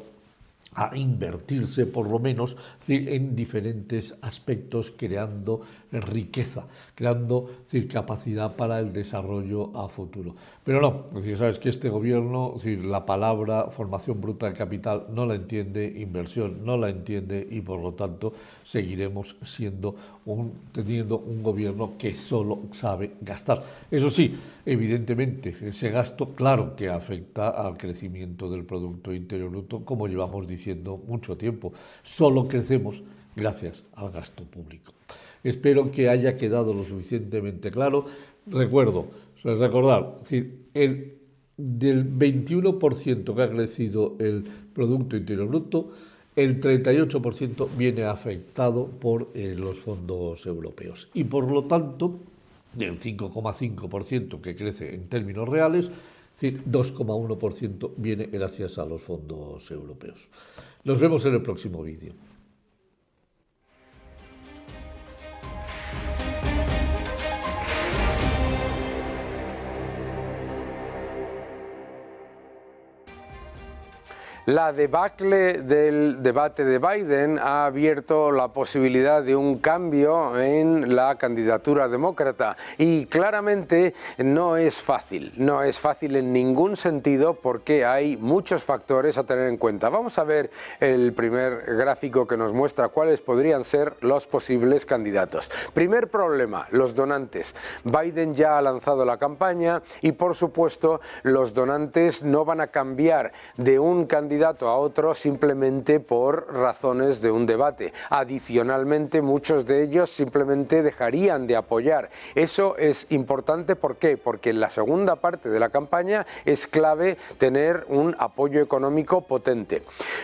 a invertirse, por lo menos, en diferentes aspectos, creando riqueza, creando capacidad para el desarrollo a futuro. Pero no, sabes que este gobierno, la palabra formación bruta de capital no la entiende, inversión no la entiende, y por lo tanto seguiremos teniendo un gobierno que solo sabe gastar. Eso sí, evidentemente, ese gasto, claro que afecta al crecimiento del Producto Interior Bruto, como llevamos diciendo mucho tiempo. Solo crecemos gracias al gasto público. Espero que haya quedado lo suficientemente claro. Recordar, del 21% que ha crecido el Producto Interior Bruto, el 38% viene afectado por los fondos europeos. Y por lo tanto, del 5,5% que crece en términos reales, 2,1% viene gracias a los fondos europeos. Nos vemos en el próximo vídeo. La debacle del debate de Biden ha abierto la posibilidad de un cambio en la candidatura demócrata, y claramente no es fácil en ningún sentido, porque hay muchos factores a tener en cuenta. Vamos a ver el primer gráfico que nos muestra cuáles podrían ser los posibles candidatos. Primer problema, los donantes. Biden ya ha lanzado la campaña y, por supuesto, los donantes no van a cambiar de un candidato a otro simplemente por razones de un debate. Adicionalmente, muchos de ellos simplemente dejarían de apoyar. Eso es importante. ¿Por qué? Porque en la segunda parte de la campaña es clave tener un apoyo económico potente.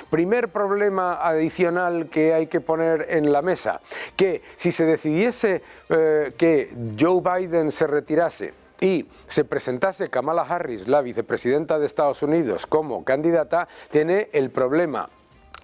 Primer problema adicional que hay que poner en la mesa, que si se decidiese que Joe Biden se retirase y se presentase Kamala Harris, la vicepresidenta de Estados Unidos, como candidata, tiene el problema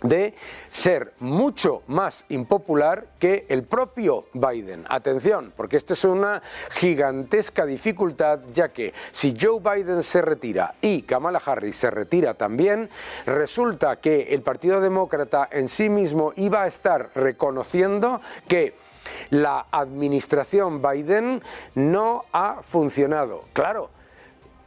de ser mucho más impopular que el propio Biden. Atención, porque esto es una gigantesca dificultad, ya que si Joe Biden se retira y Kamala Harris se retira también, resulta que el Partido Demócrata en sí mismo iba a estar reconociendo que la administración Biden no ha funcionado. Claro,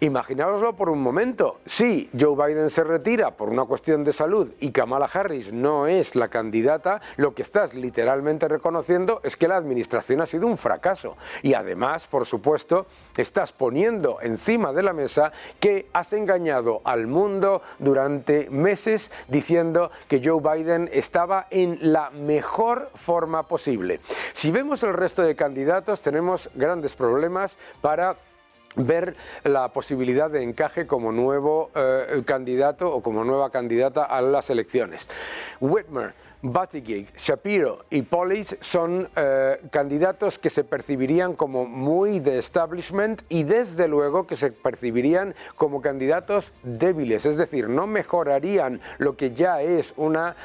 Imaginaoslo por un momento, si Joe Biden se retira por una cuestión de salud y Kamala Harris no es la candidata, lo que estás literalmente reconociendo es que la administración ha sido un fracaso. Y además, por supuesto, estás poniendo encima de la mesa que has engañado al mundo durante meses diciendo que Joe Biden estaba en la mejor forma posible. Si vemos el resto de candidatos, tenemos grandes problemas para ver la posibilidad de encaje como nuevo candidato o como nueva candidata a las elecciones. Whitmer, Buttigieg, Shapiro y Polis son candidatos que se percibirían como muy de establishment y desde luego que se percibirían como candidatos débiles, es decir, no mejorarían lo que ya es una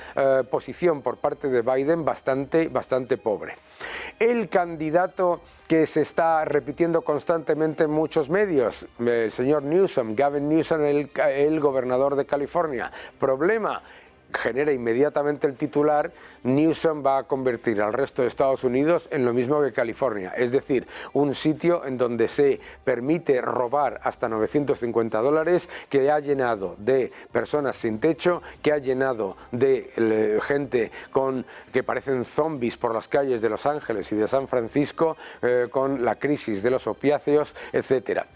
posición por parte de Biden bastante pobre. El candidato que se está repitiendo constantemente en muchos medios, el señor Newsom, Gavin Newsom, el gobernador de California. Problema: genera inmediatamente el titular, Newsom va a convertir al resto de Estados Unidos en lo mismo que California, es decir, un sitio en donde se permite robar hasta $950, que ha llenado de personas sin techo, que ha llenado de gente que parecen zombies por las calles de Los Ángeles y de San Francisco, con la crisis de los opiáceos, etcétera.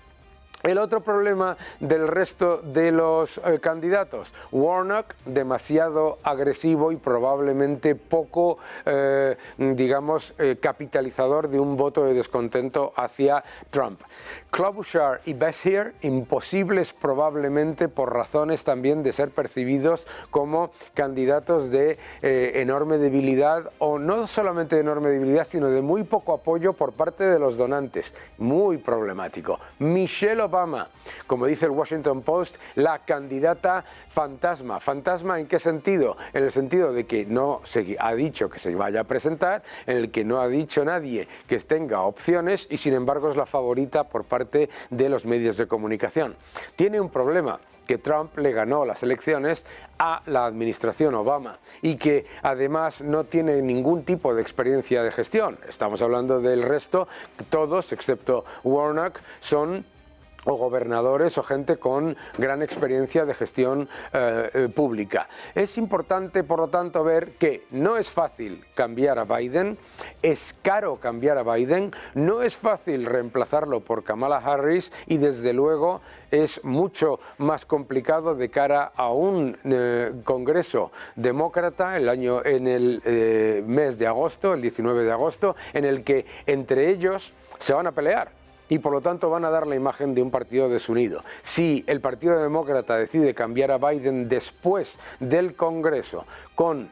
El otro problema del resto de los candidatos, Warnock, demasiado agresivo y probablemente poco, capitalizador de un voto de descontento hacia Trump. Klobuchar y Beshear, imposibles probablemente por razones también de ser percibidos como candidatos de enorme debilidad, o no solamente de enorme debilidad, sino de muy poco apoyo por parte de los donantes. Muy problemático. Michelle Obama, como dice el Washington Post, la candidata fantasma. ¿Fantasma en qué sentido? En el sentido de que no se ha dicho que se vaya a presentar, en el que no ha dicho nadie que tenga opciones y sin embargo es la favorita por parte de los medios de comunicación. Tiene un problema, que Trump le ganó las elecciones a la administración Obama y que además no tiene ningún tipo de experiencia de gestión. Estamos hablando del resto, todos excepto Warnock son o gobernadores o gente con gran experiencia de gestión pública. Es importante, por lo tanto, ver que no es fácil cambiar a Biden, es caro cambiar a Biden, no es fácil reemplazarlo por Kamala Harris y desde luego es mucho más complicado de cara a un Congreso demócrata en el mes de agosto, el 19 de agosto, en el que entre ellos se van a pelear. Y por lo tanto van a dar la imagen de un partido desunido. Si el Partido Demócrata decide cambiar a Biden después del Congreso con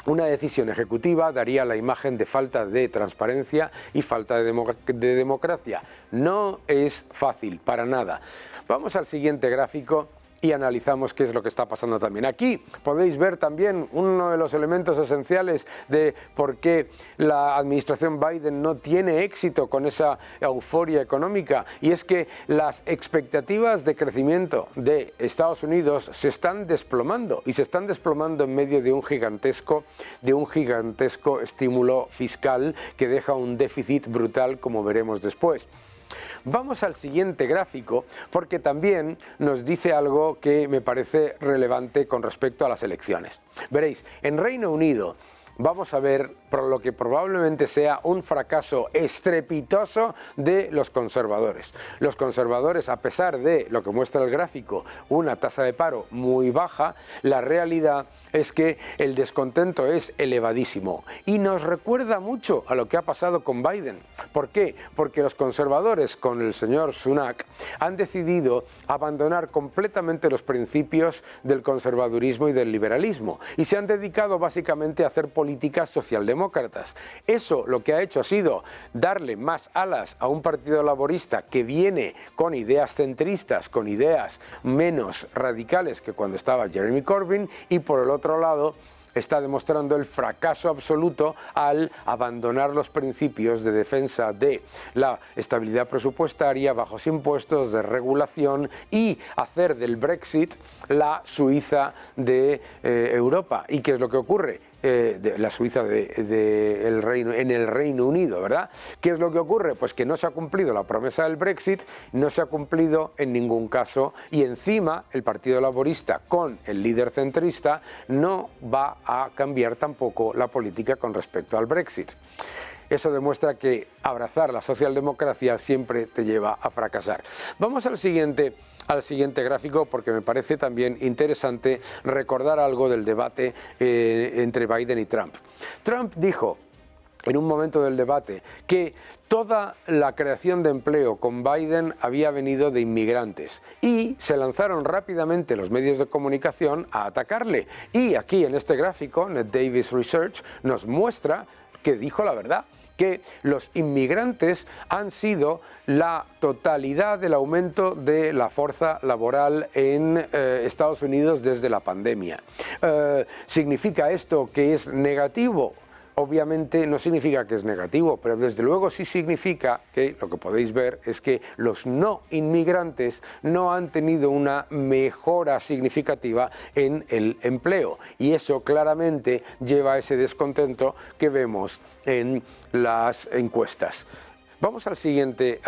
una decisión ejecutiva, daría la imagen de falta de transparencia y falta de democracia. No es fácil, para nada. Vamos al siguiente gráfico y analizamos qué es lo que está pasando también. Aquí podéis ver también uno de los elementos esenciales de por qué la administración Biden no tiene éxito con esa euforia económica, y es que las expectativas de crecimiento de Estados Unidos se están desplomando, y se están desplomando en medio de un gigantesco estímulo fiscal que deja un déficit brutal, como veremos después. Vamos al siguiente gráfico porque también nos dice algo que me parece relevante con respecto a las elecciones. Veréis, en Reino Unido vamos a ver por lo que probablemente sea un fracaso estrepitoso de los conservadores. Los conservadores, a pesar de lo que muestra el gráfico, una tasa de paro muy baja, la realidad es que el descontento es elevadísimo y nos recuerda mucho a lo que ha pasado con Biden. ¿Por qué? Porque los conservadores con el señor Sunak han decidido abandonar completamente los principios del conservadurismo y del liberalismo y se han dedicado básicamente a hacer políticas socialdemócratas. Eso lo que ha hecho ha sido darle más alas a un partido laborista que viene con ideas centristas, con ideas menos radicales que cuando estaba Jeremy Corbyn, y por el otro lado está demostrando el fracaso absoluto al abandonar los principios de defensa de la estabilidad presupuestaria, bajos impuestos, de regulación y hacer del Brexit la Suiza de Europa. ¿Y qué es lo que ocurre? la Suiza en el Reino Unido, ¿verdad? ¿Qué es lo que ocurre? Pues que no se ha cumplido la promesa del Brexit, no se ha cumplido en ningún caso, y encima el Partido Laborista con el líder centrista no va a cambiar tampoco la política con respecto al Brexit. Eso demuestra que abrazar la socialdemocracia siempre te lleva a fracasar. Vamos al siguiente gráfico, porque me parece también interesante recordar algo del debate entre Biden y Trump. Trump dijo en un momento del debate que toda la creación de empleo con Biden había venido de inmigrantes, y se lanzaron rápidamente los medios de comunicación a atacarle. Y aquí en este gráfico, Ned Davis Research nos muestra que dijo la verdad, que los inmigrantes han sido la totalidad del aumento de la fuerza laboral en Estados Unidos desde la pandemia. ¿Significa esto que es negativo? Obviamente no significa que es negativo, pero desde luego sí significa que lo que podéis ver es que los no inmigrantes no han tenido una mejora significativa en el empleo, y eso claramente lleva a ese descontento que vemos en las encuestas. Vamos al siguiente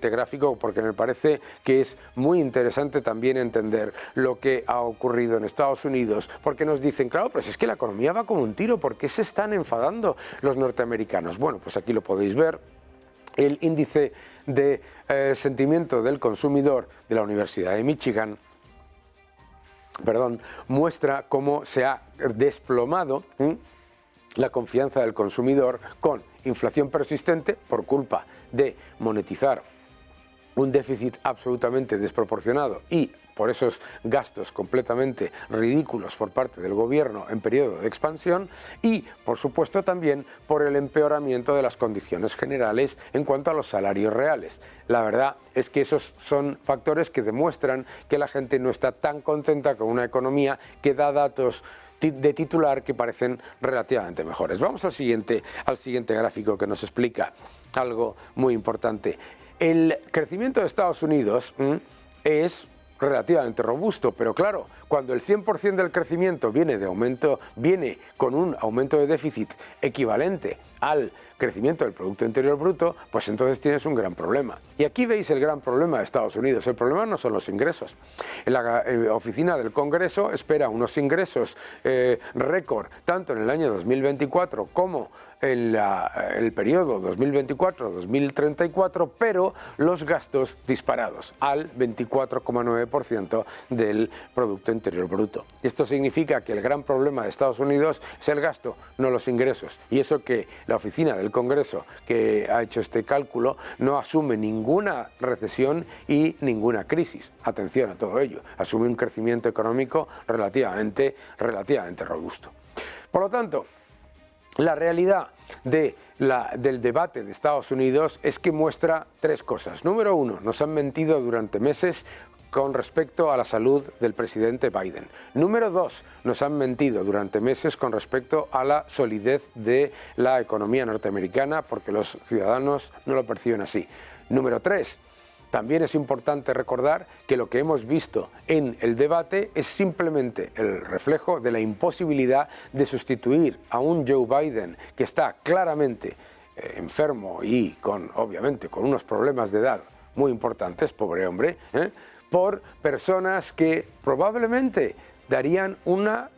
gráfico, porque me parece que es muy interesante también entender lo que ha ocurrido en Estados Unidos, porque nos dicen, claro, pues es que la economía va como un tiro, ¿por qué se están enfadando los norteamericanos? Bueno, pues aquí lo podéis ver. El índice de sentimiento del consumidor de la Universidad de Michigan, muestra cómo se ha desplomado la confianza del consumidor, con inflación persistente por culpa de monetizar un déficit absolutamente desproporcionado y por esos gastos completamente ridículos por parte del gobierno en periodo de expansión, y por supuesto también por el empeoramiento de las condiciones generales en cuanto a los salarios reales. La verdad es que esos son factores que demuestran que la gente no está tan contenta con una economía que da datos de titular que parecen relativamente mejores. Vamos al siguiente gráfico, que nos explica algo muy importante. El crecimiento de Estados Unidos es relativamente robusto, pero claro, cuando el 100% del crecimiento viene con un aumento de déficit equivalente al crecimiento del Producto Interior Bruto, pues entonces tienes un gran problema. Y aquí veis el gran problema de Estados Unidos. El problema no son los ingresos. La oficina del Congreso espera unos ingresos récord, tanto en el año 2024 como en el periodo 2024-2034, pero los gastos disparados al 24,9% del Producto Interior Bruto. Esto significa que el gran problema de Estados Unidos es el gasto, no los ingresos. Y eso que la oficina del Congreso, que ha hecho este cálculo, no asume ninguna recesión y ninguna crisis. Atención a todo ello, asume un crecimiento económico relativamente robusto. Por lo tanto, la realidad del debate de Estados Unidos es que muestra tres cosas. Número uno, nos han mentido durante meses con respecto a la salud del presidente Biden. Número dos, nos han mentido durante meses con respecto a la solidez de la economía norteamericana, porque los ciudadanos no lo perciben así. Número tres, también es importante recordar que lo que hemos visto en el debate es simplemente el reflejo de la imposibilidad de sustituir a un Joe Biden que está claramente enfermo y obviamente con unos problemas de edad muy importantes, pobre hombre, por personas que probablemente darían una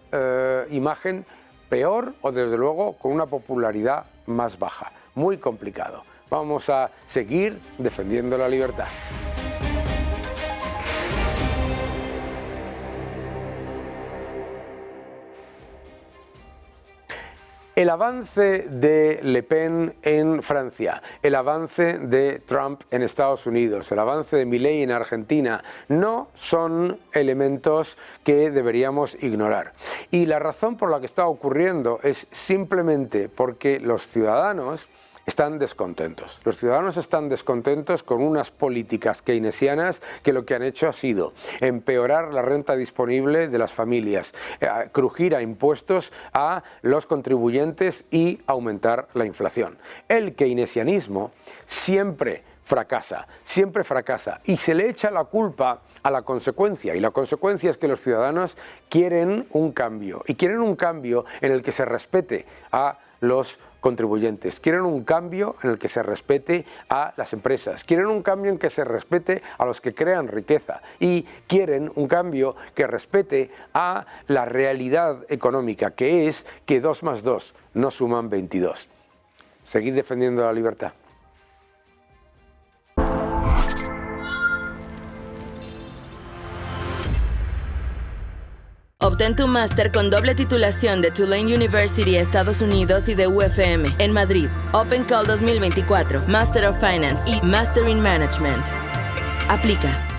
imagen peor o desde luego con una popularidad más baja. Muy complicado. Vamos a seguir defendiendo la libertad. El avance de Le Pen en Francia, el avance de Trump en Estados Unidos, el avance de Milei en Argentina, no son elementos que deberíamos ignorar. Y la razón por la que está ocurriendo es simplemente porque los ciudadanos están descontentos. Los ciudadanos están descontentos con unas políticas keynesianas que lo que han hecho ha sido empeorar la renta disponible de las familias, crujir a impuestos a los contribuyentes y aumentar la inflación. El keynesianismo siempre fracasa, siempre fracasa, y se le echa la culpa a la consecuencia, y la consecuencia es que los ciudadanos quieren un cambio, y quieren un cambio en el que se respete a los contribuyentes, quieren un cambio en el que se respete a las empresas, quieren un cambio en que se respete a los que crean riqueza y quieren un cambio que respete a la realidad económica, que es que 2 más 2 no suman 22. Seguid defendiendo la libertad. Obtén tu máster con doble titulación de Tulane University, Estados Unidos y de UFM en Madrid. Open Call 2024, Master of Finance y Master in Management. Aplica.